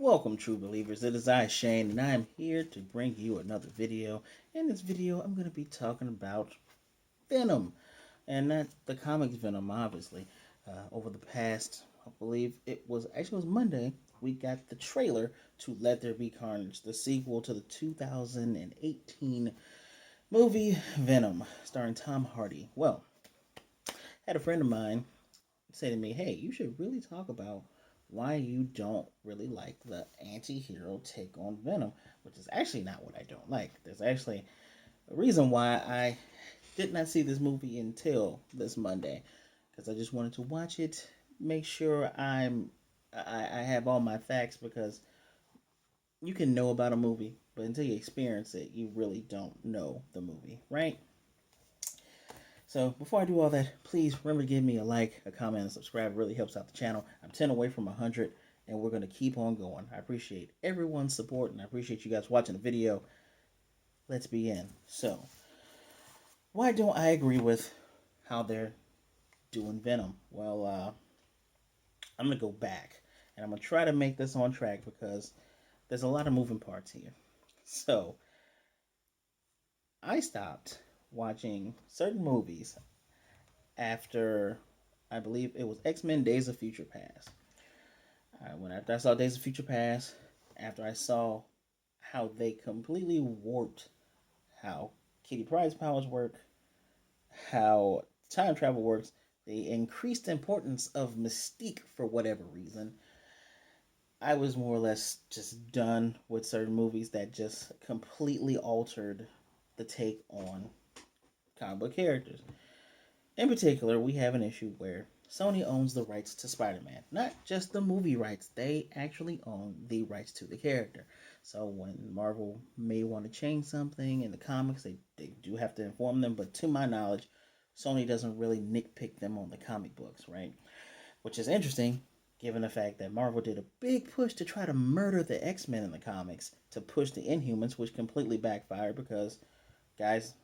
Welcome, true believers. It is I, Shane, and I am here to bring you another video. In this video, I'm going to be talking about Venom, and not the comics Venom, obviously. Over the past, I believe it was Monday, we got the trailer to Let There Be Carnage, the sequel to the 2018 movie Venom, starring Tom Hardy. Well, I had a friend of mine say to me, hey, you should really talk about why you don't really like the anti-hero take on Venom, which is actually not what I don't like. There's actually a reason why I did not see this movie until this Monday, because I just wanted to watch it, make sure I have all my facts, because you can know about a movie, but until you experience it, you really don't know the movie, right? So before I do all that, please remember to give me a like, a comment, and subscribe. It really helps out the channel. I'm 10 away from 100, and we're going to keep on going. I appreciate everyone's support, and I appreciate you guys watching the video. Let's begin. So, why don't I agree with how they're doing Venom? Well, I'm going to go back, and I'm going to try to make this on track because there's a lot of moving parts here. So, I stopped watching certain movies after, I believe it was X-Men Days of Future Past. After I saw Days of Future Past, after I saw how they completely warped how Kitty Pryde's powers work, how time travel works, the increased importance of Mystique for whatever reason, I was more or less just done with certain movies that just completely altered the take on comic book characters. In particular, we have an issue where Sony owns the rights to Spider-Man. Not just the movie rights, they actually own the rights to the character. So when Marvel may want to change something in the comics, they do have to inform them. But to my knowledge, Sony doesn't really nitpick them on the comic books, right? Which is interesting, given the fact that Marvel did a big push to try to murder the X-Men in the comics, to push the Inhumans, which completely backfired because, guys,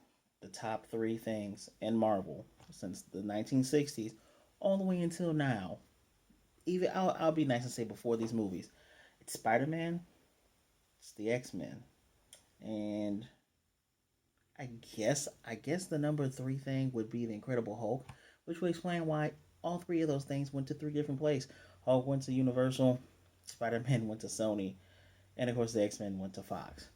the top three things in Marvel since the 1960s all the way until now. Even I'll be nice and say before these movies, it's Spider-Man, it's the X-Men, and I guess the number three thing would be the Incredible Hulk, which would explain why all three of those things went to three different places. Hulk went to Universal, Spider-Man went to Sony, and of course the X-Men went to Fox.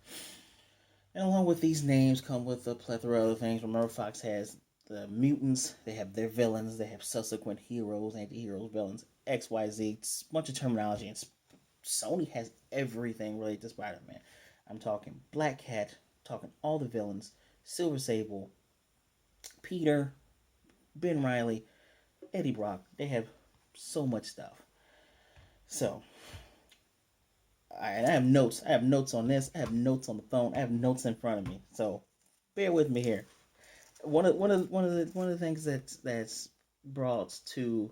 And along with these names come with a plethora of other things. Remember, Fox has the mutants, they have their villains, they have subsequent heroes, anti-heroes, villains, XYZ, bunch of terminology, and Sony has everything related to Spider-Man. I'm talking Black Cat, talking all the villains, Silver Sable, Peter, Ben Riley, Eddie Brock. They have so much stuff. So, and I have notes. I have notes on this. I have notes on the phone. I have notes in front of me. So, bear with me here. One of the things that's brought to,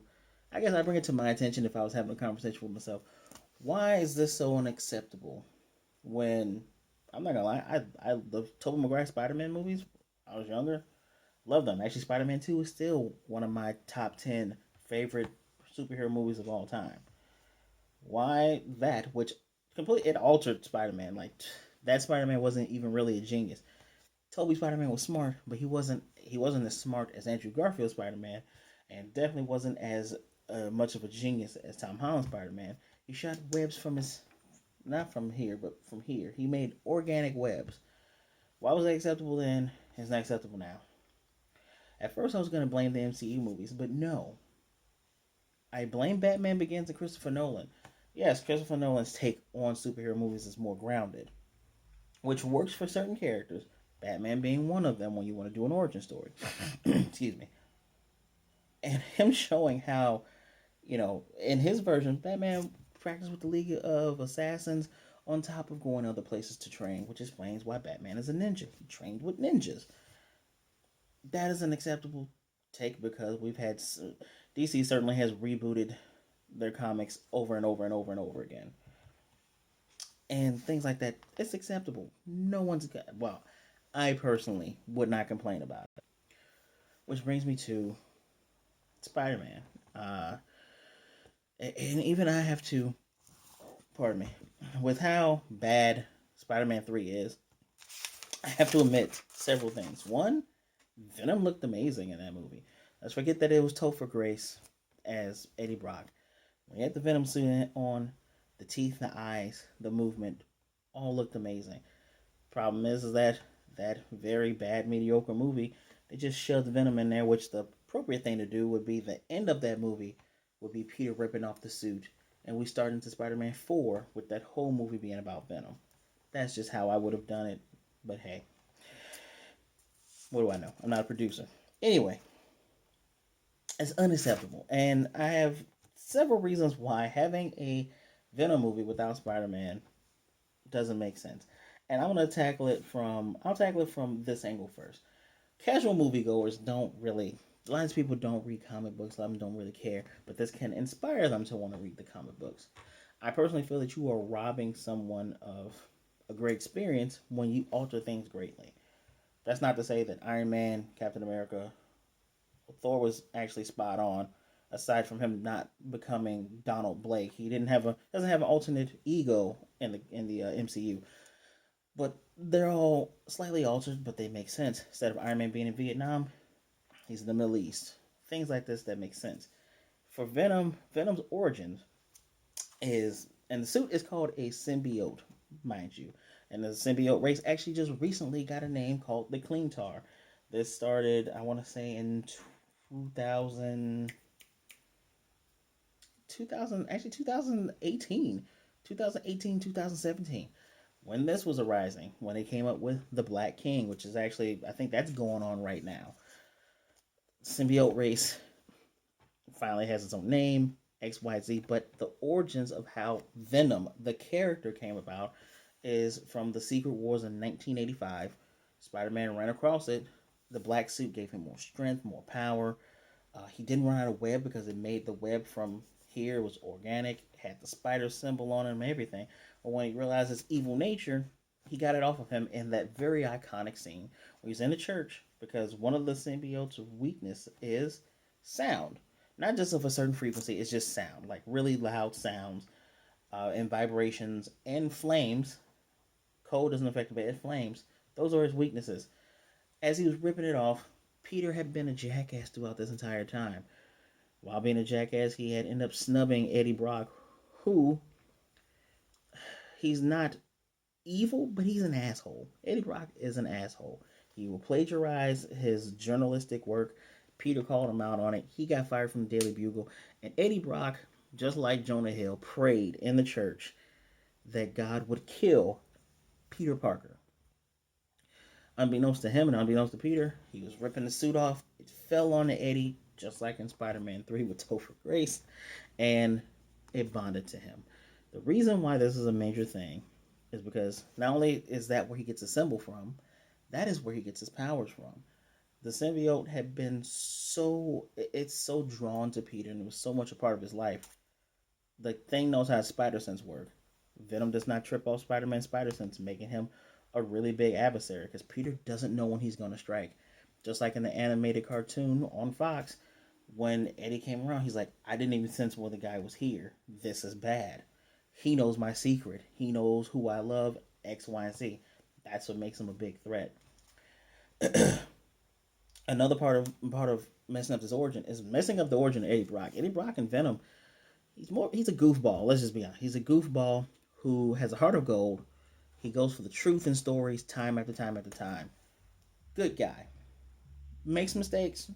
I guess I bring it to my attention if I was having a conversation with myself. Why is this so unacceptable? When I'm not gonna lie, I love Tobey Maguire Spider-Man movies. I was younger, loved them. Actually, Spider-Man 2 is still one of my top 10 favorite superhero movies of all time. Why that? Which completely it altered Spider-Man. Like that Spider-Man wasn't even really a genius. Toby Spider-Man was smart, but he wasn't as smart as Andrew Garfield Spider-Man, and definitely wasn't as much of a genius as Tom Holland Spider-Man. He shot webs from his, not from here, but from here. He made organic webs. Why was that acceptable then? It's not acceptable now. At first, I was going to blame the MCU movies, but no. I blame Batman Begins and Christopher Nolan. Yes, Christopher Nolan's take on superhero movies is more grounded, which works for certain characters, Batman being one of them when you want to do an origin story. Excuse me. And him showing how, in his version, Batman practiced with the League of Assassins on top of going other places to train, which explains why Batman is a ninja. He trained with ninjas. That is an acceptable take because DC certainly has rebooted their comics over and over and over and over again. And things like that, it's acceptable. No one's got, well, I personally would not complain about it. Which brings me to Spider-Man. And even I have to, pardon me, with how bad Spider-Man 3 is, I have to admit several things. One, Venom looked amazing in that movie. Let's forget that it was Topher Grace as Eddie Brock. When he had the Venom suit on, the teeth, the eyes, the movement, all looked amazing. Problem is that that very bad, mediocre movie, they just shoved Venom in there, which the appropriate thing to do would be the end of that movie would be Peter ripping off the suit, and we start into Spider-Man 4 with that whole movie being about Venom. That's just how I would have done it, but hey, what do I know? I'm not a producer. Anyway, it's unacceptable, and I have several reasons why having a Venom movie without Spider-Man doesn't make sense. And I'll tackle it from this angle first. Casual moviegoers don't really lots of people don't read comic books, a lot of them don't really care, but this can inspire them to want to read the comic books. I personally feel that you are robbing someone of a great experience when you alter things greatly. That's not to say that Iron Man, Captain America, Thor was actually spot on. Aside from him not becoming Donald Blake, he didn't have a doesn't have an alternate ego in the MCU. But they're all slightly altered, but they make sense. Instead of Iron Man being in Vietnam, he's in the Middle East. Things like this that make sense. For Venom's origins is, and the suit is called a symbiote, mind you. And the symbiote race actually just recently got a name called the Clean Tar. This started, I want to say, in 2000, 2000, actually 2018, 2017. When this was arising, when they came up with the Black King, which is actually, I think that's going on right now. Symbiote race finally has its own name, XYZ, but the origins of how Venom, the character, came about is from the Secret Wars in 1985. Spider-Man ran across it. The black suit gave him more strength, more power. He didn't run out of web because it made the web from here, it was organic, had the spider symbol on it and everything. But when he realized his evil nature, he got it off of him in that very iconic scene where he's in the church because one of the symbiote's weakness is sound. Not just of a certain frequency, it's just sound, like really loud sounds and vibrations and flames. Cold doesn't affect it, but flames. Those are his weaknesses. As he was ripping it off, Peter had been a jackass throughout this entire time. While being a jackass, he had ended up snubbing Eddie Brock, who he's not evil, but he's an asshole. Eddie Brock is an asshole. He will plagiarize his journalistic work. Peter called him out on it. He got fired from the Daily Bugle. And Eddie Brock, just like Jonah Hill, prayed in the church that God would kill Peter Parker. Unbeknownst to him and unbeknownst to Peter, he was ripping the suit off. It fell on Eddie, just like in Spider-Man 3 with Topher Grace, and it bonded to him. The reason why this is a major thing is because not only is that where he gets a symbol from, that is where he gets his powers from. The symbiote had been it's so drawn to Peter, and it was so much a part of his life. The thing knows how spider sense work. Venom does not trip off Spider-Man's spider sense, making him a really big adversary because Peter doesn't know when he's going to strike. Just like in the animated cartoon on Fox, when Eddie came around, he's like, I didn't even sense when the guy was here. This is bad. He knows my secret. He knows who I love, X, Y, and Z. That's what makes him a big threat. Another part of messing up his origin is messing up the origin of Eddie Brock. Eddie Brock and Venom, he's a goofball. Let's just be honest. He's a goofball who has a heart of gold. He goes for the truth in stories time after time after time. Good guy. Makes mistakes,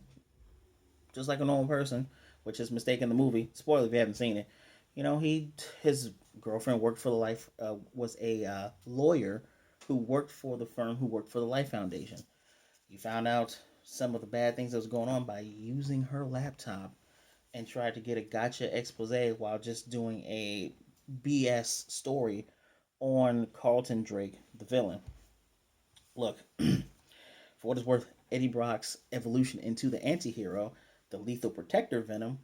just like a normal person, which is mistake in the movie. Spoiler if you haven't seen it. You know, his girlfriend worked for the Life was a lawyer who worked for the firm who worked for the Life Foundation. He found out some of the bad things that was going on by using her laptop and tried to get a gotcha expose while just doing a BS story on Carlton Drake, the villain. Look, for what it's worth, Eddie Brock's evolution into the anti-hero, the lethal protector Venom,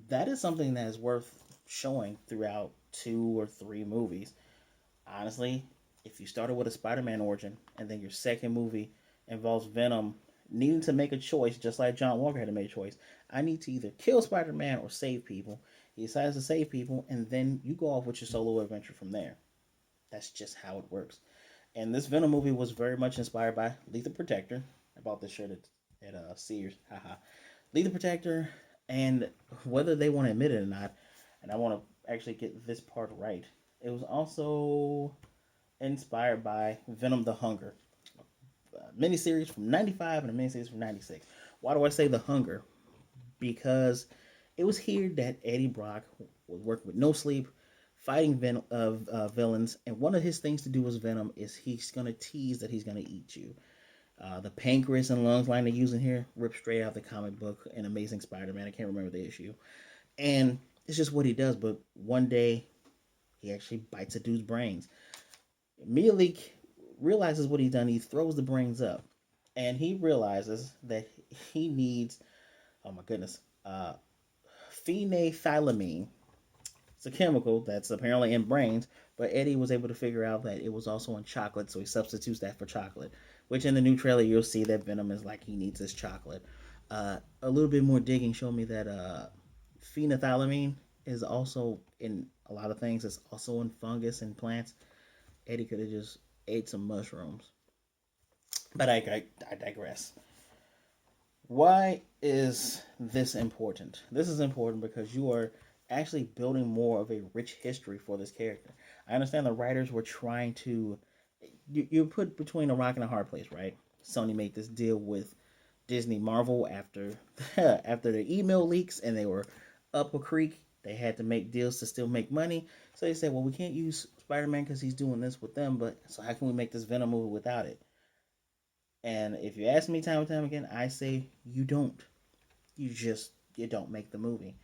that is something that is worth showing throughout 2 or 3 movies. Honestly, if you started with a Spider-Man origin and then your second movie involves Venom needing to make a choice, just like John Walker had to make a choice, I need to either kill Spider-Man or save people. He decides to save people, and then you go off with your solo adventure from there. That's just how it works. And this Venom movie was very much inspired by Lethal Protector. I bought this shirt at Sears. Haha. Lethal Protector, and whether they want to admit it or not, and I want to actually get this part right, it was also inspired by Venom the Hunger, a miniseries from '95 and a miniseries from '96. Why do I say the Hunger? Because it was here that Eddie Brock was working with no sleep, fighting villains, and one of his things to do with Venom is he's gonna tease that he's gonna eat you. The pancreas and lungs line they're using here ripped straight out of the comic book in Amazing Spider-Man. I can't remember the issue, and it's just what he does. But one day, he actually bites a dude's brains. Immediately realizes what he's done. He throws the brains up, and he realizes that he needs, oh my goodness, phenethylamine. It's a chemical that's apparently in brains, but Eddie was able to figure out that it was also in chocolate, so he substitutes that for chocolate. Which in the new trailer you'll see that Venom is like he needs his chocolate. A little bit more digging showed me that phenethylamine is also in a lot of things. It's also in fungus and plants. Eddie could have just ate some mushrooms. But I digress. Why is this important? This is important because you are actually building more of a rich history for this character. I understand the writers were trying to. You're put between a rock and a hard place, right? Sony made this deal with Disney Marvel after after the email leaks and they were up a creek. They had to make deals to still make money. So they said, well, we can't use Spider Man because he's doing this with them, but so how can we make this Venom movie without it? And if you ask me time and time again, I say you don't. You don't make the movie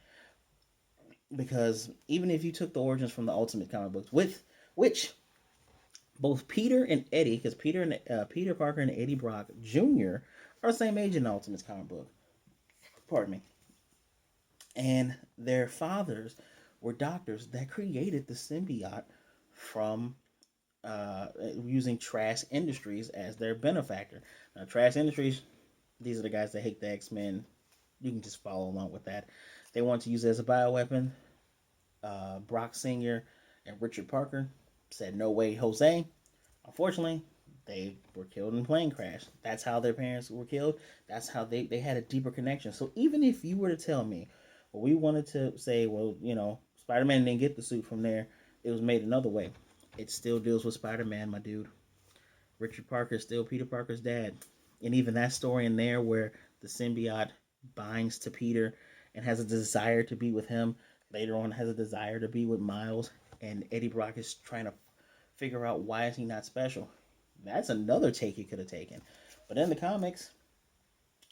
because even if you took the origins from the Ultimate comic books, with which both Peter and Eddie, because Peter Parker and Eddie Brock Jr. are the same age in the Ultimate comic book. Pardon me. And their fathers were doctors that created the symbiote from using Trash Industries as their benefactor. Now, Trash Industries, these are the guys that hate the X-Men. You can just follow along with that. They want to use it as a bioweapon. Brock Sr. and Richard Parker said, no way, Jose. Unfortunately, they were killed in a plane crash. That's how their parents were killed. That's how they had a deeper connection. So even if you were to tell me, well, we wanted to say, well, Spider-Man didn't get the suit from there. It was made another way. It still deals with Spider-Man, my dude. Richard Parker is still Peter Parker's dad. And even that story in there where the symbiote binds to Peter and has a desire to be with him, later on has a desire to be with Miles, and Eddie Brock is trying to figure out why is he not special. That's another take you could have taken. But in the comics,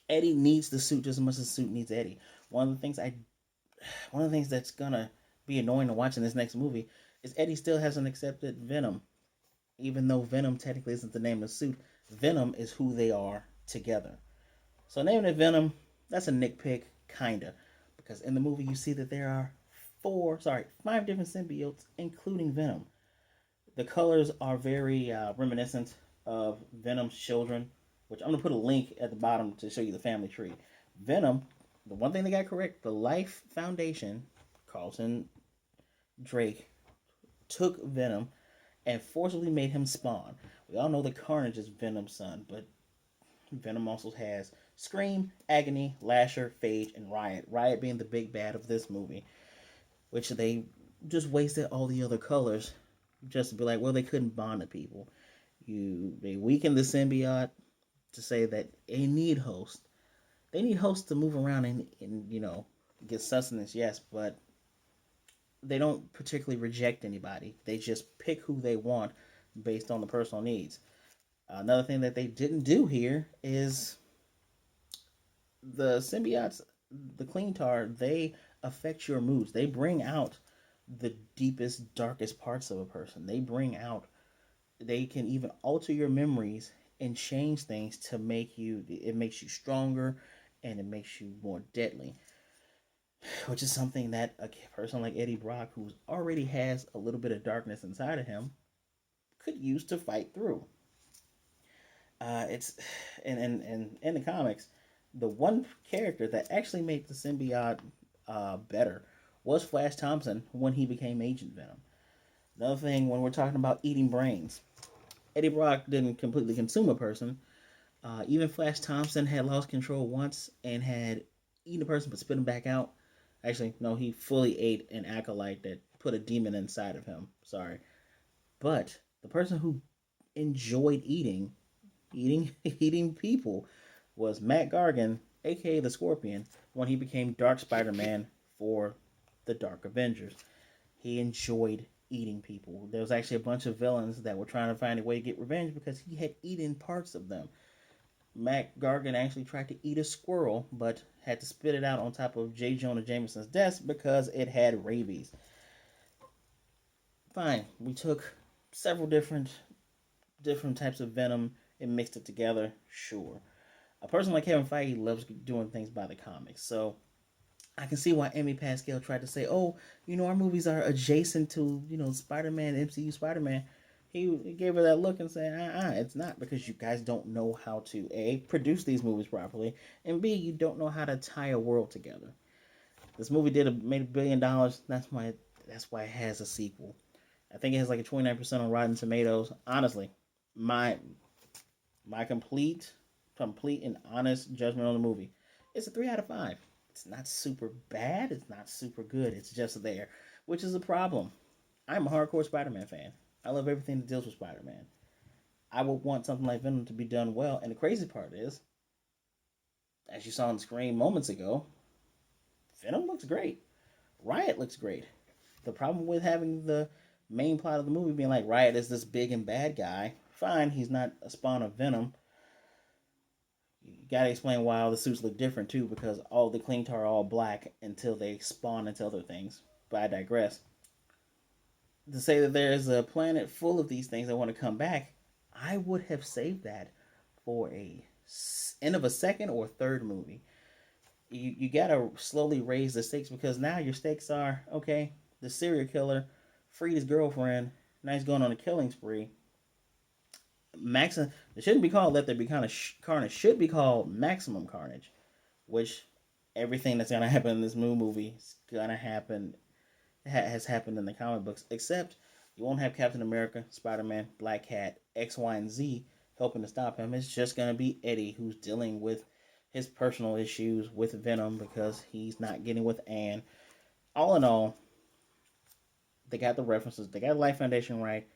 Eddie needs the suit just as much as the suit needs Eddie. One of the things that's gonna be annoying to watch in this next movie is Eddie still hasn't accepted Venom. Even though Venom technically isn't the name of the suit, Venom is who they are together. So naming it Venom, that's a nitpick, kinda. Because in the movie you see that there are five different symbiotes, including Venom. The colors are very reminiscent of Venom's children, which I'm going to put a link at the bottom to show you the family tree. Venom, the one thing they got correct, the Life Foundation, Carlton Drake, took Venom and forcibly made him spawn. We all know that Carnage is Venom's son, but Venom also has Scream, Agony, Lasher, Phage, and Riot. Riot being the big bad of this movie, which they just wasted all the other colors just to be like, well, they couldn't bond to people. They weakened the symbiote to say that they need hosts. They need hosts to move around and get sustenance, yes, but they don't particularly reject anybody. They just pick who they want based on the personal needs. Another thing that they didn't do here is the symbiotes, the clean tar, they affect your moods. They bring out the deepest, darkest parts of a person. They can even alter your memories and change things to it makes you stronger and it makes you more deadly. Which is something that a person like Eddie Brock, who already has a little bit of darkness inside of him, could use to fight through. It's and in the comics, the one character that actually made the symbiote better was Flash Thompson when he became Agent Venom. Another thing when we're talking about eating brains, Eddie Brock didn't completely consume a person. Even Flash Thompson had lost control once and had eaten a person but spit him back out. Actually, no, he fully ate an acolyte that put a demon inside of him. Sorry. But the person who enjoyed eating people was Matt Gargan, aka the Scorpion, when he became Dark Spider-Man for the Dark Avengers. He enjoyed eating people. There was actually a bunch of villains that were trying to find a way to get revenge because he had eaten parts of them. Matt Gargan actually tried to eat a squirrel, but had to spit it out on top of J. Jonah Jameson's desk because it had rabies. Fine, we took several different types of venom and mixed it together. Sure, a person like Kevin Feige loves doing things by the comics, so I can see why Amy Pascal tried to say, "Oh, our movies are adjacent to Spider-Man, MCU Spider-Man." He gave her that look and said, it's not, because you guys don't know how to A, produce these movies properly, and B, you don't know how to tie a world together. This movie made $1 billion. That's why it has a sequel. I think it has like a 29% on Rotten Tomatoes. Honestly, my my complete and honest judgment on the movie, it's a 3 out of 5. It's not super bad. It's not super good. It's just there, which is a problem. I'm a hardcore Spider-Man fan. I love everything that deals with Spider-Man. I would want something like Venom to be done well. And the crazy part is, as you saw on the screen moments ago, Venom looks great. Riot looks great. The problem with having the main plot of the movie being like Riot is this big and bad guy. Fine, he's not a spawn of Venom. You gotta explain why all the suits look different too, because all the clean tar are all black until they spawn into other things. But I digress. To say that there is a planet full of these things that want to come back, I would have saved that for a end of a second or third movie. You gotta slowly raise the stakes, because now your stakes are, okay, the serial killer freed his girlfriend. Now he's going on a killing spree. Maximum. It shouldn't be called Let There Be Carnage. Should be called Maximum Carnage, which everything that's gonna happen in this movie is gonna happen. Has happened in the comic books, except you won't have Captain America, Spider-Man, Black Cat, X, Y, and Z helping to stop him. It's just gonna be Eddie, who's dealing with his personal issues with Venom because he's not getting with Anne. All in all, they got the references. They got Life Foundation right.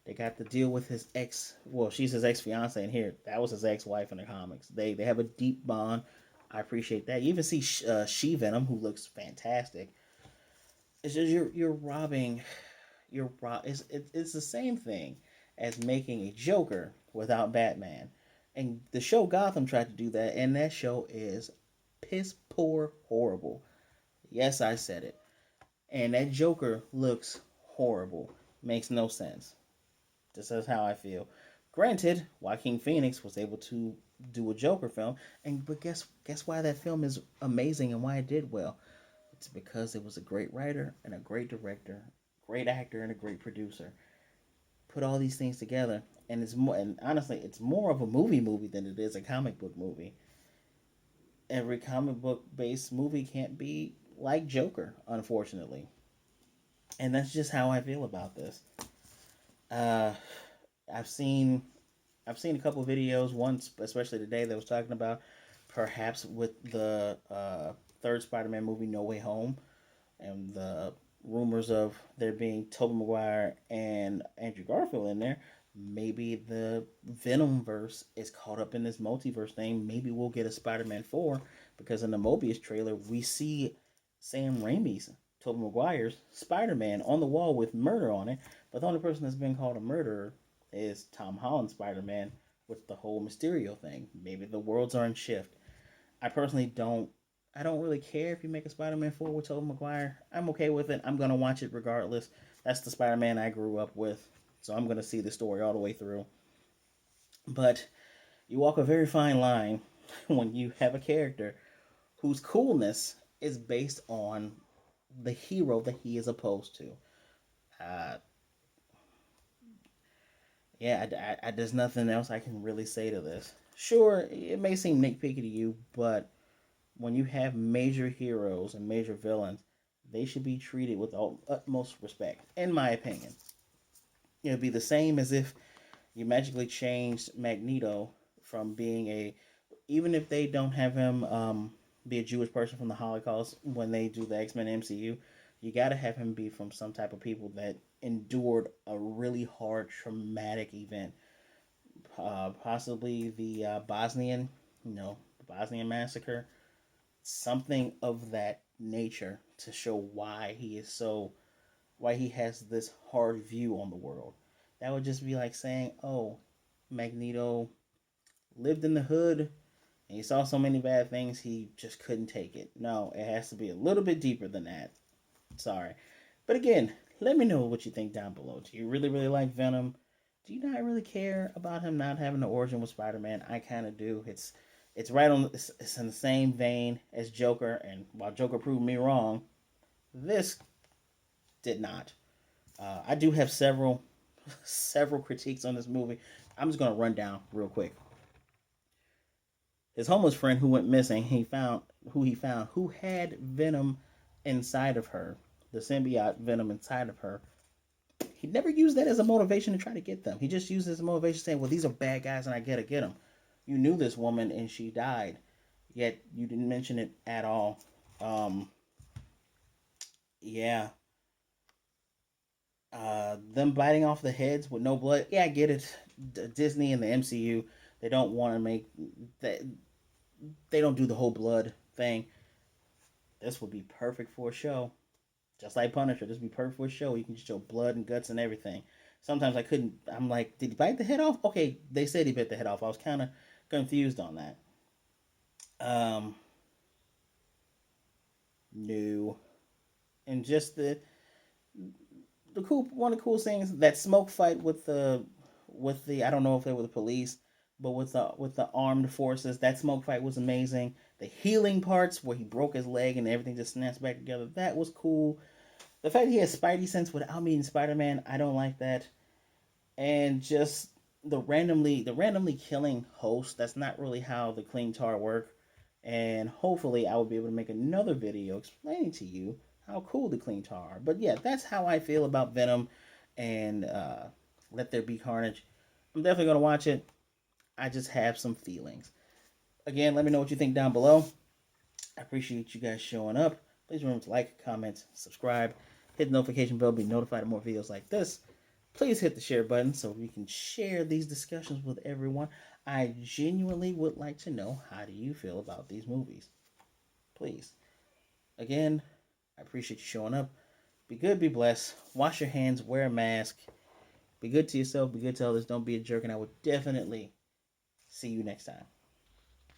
They got to deal with his ex. Well, she's his ex fiance in here. That was his ex wife in the comics. They have a deep bond. I appreciate that. You even see She Venom, who looks fantastic. It's just you're robbing. It's the same thing as making a Joker without Batman. And the show Gotham tried to do that, and that show is piss poor horrible. Yes, I said it. And that Joker looks horrible. Makes no sense. This is how I feel. Granted, Joaquin Phoenix was able to do a Joker film, but guess why that film is amazing and why it did well? It's because it was a great writer and a great director, great actor and a great producer. Put all these things together, and honestly, it's more of a movie than it is a comic book movie. Every comic book based movie can't be like Joker, unfortunately. And that's just how I feel about this. Uh, I've seen a couple of videos, once especially today, that was talking about perhaps with the third Spider-Man movie, No Way Home, and the rumors of there being Tobey Maguire and Andrew Garfield in there. Maybe the Venom verse is caught up in this multiverse thing. Maybe we'll get a Spider-Man 4, because in the Mobius trailer we see Sam Raimi's Tobey Maguire's Spider-Man on the wall with murder on it, but the only person that's been called a murderer is Tom Holland's Spider-Man with the whole Mysterio thing. Maybe the worlds are in shift. I personally don't. I don't really care if you make a Spider-Man 4 with Tobey Maguire. I'm okay with it. I'm gonna watch it regardless. That's the Spider-Man I grew up with, so I'm gonna see the story all the way through. But you walk a very fine line when you have a character whose coolness is based on the hero that he is opposed to. Uh, yeah, there's nothing else I can really say to this. Sure, it may seem nitpicky to you, but when you have major heroes and major villains, they should be treated with all utmost respect, in my opinion. It would be the same as if you magically changed Magneto from being a, even if they don't have him be a Jewish person from the Holocaust when they do the X-Men MCU, you got to have him be from some type of people that endured a really hard traumatic event, possibly the Bosnian, the Bosnian massacre, something of that nature to show why he has this hard view on the world. That would just be like saying, "Oh, Magneto lived in the hood and he saw so many bad things he just couldn't take it." No, it has to be a little bit deeper than that. Sorry. But again, let me know what you think down below. Do you really, really like Venom? Do you not really care about him not having an origin with Spider-Man? I kind of do. It's right on. It's in the same vein as Joker, and while Joker proved me wrong, this did not. I do have several critiques on this movie. I'm just gonna run down real quick. His homeless friend who went missing, he found who had Venom inside of her, the symbiote Venom inside of her. He never used that as a motivation to try to get them. He just used it as a motivation saying, "Well, these are bad guys, and I gotta get them." You knew this woman, and she died, yet you didn't mention it at all. Um, yeah, them biting off the heads with no blood. Yeah, I get it. Disney and the MCU, they don't want to make that. They don't do the whole blood thing. This would be perfect for a show. Just like Punisher, this would be perfect for a show. You can just show blood and guts and everything. Sometimes I couldn't. I'm like, did he bite the head off? Okay, they said he bit the head off. I was kind of confused on that. Um, no, and just the cool one of the cool things, that smoke fight with the I don't know if they were the police, but with the armed forces, that smoke fight was amazing. The healing parts where he broke his leg and everything just snapped back together, that was cool. The fact he has Spidey sense without meeting Spider-Man, I don't like that. And just the randomly killing host, that's not really how the clean tar work. And hopefully I will be able to make another video explaining to you how cool the clean tar are. But yeah, that's how I feel about Venom and Let There Be Carnage. I'm definitely going to watch it. I just have some feelings. Again, let me know what you think down below. I appreciate you guys showing up. Please remember to like, comment, subscribe, hit the notification bell to be notified of more videos like this. Please hit the share button so we can share these discussions with everyone. I genuinely would like to know, how do you feel about these movies? Please. Again, I appreciate you showing up. Be good, be blessed. Wash your hands, wear a mask. Be good to yourself, be good to others. Don't be a jerk, and I will definitely see you next time.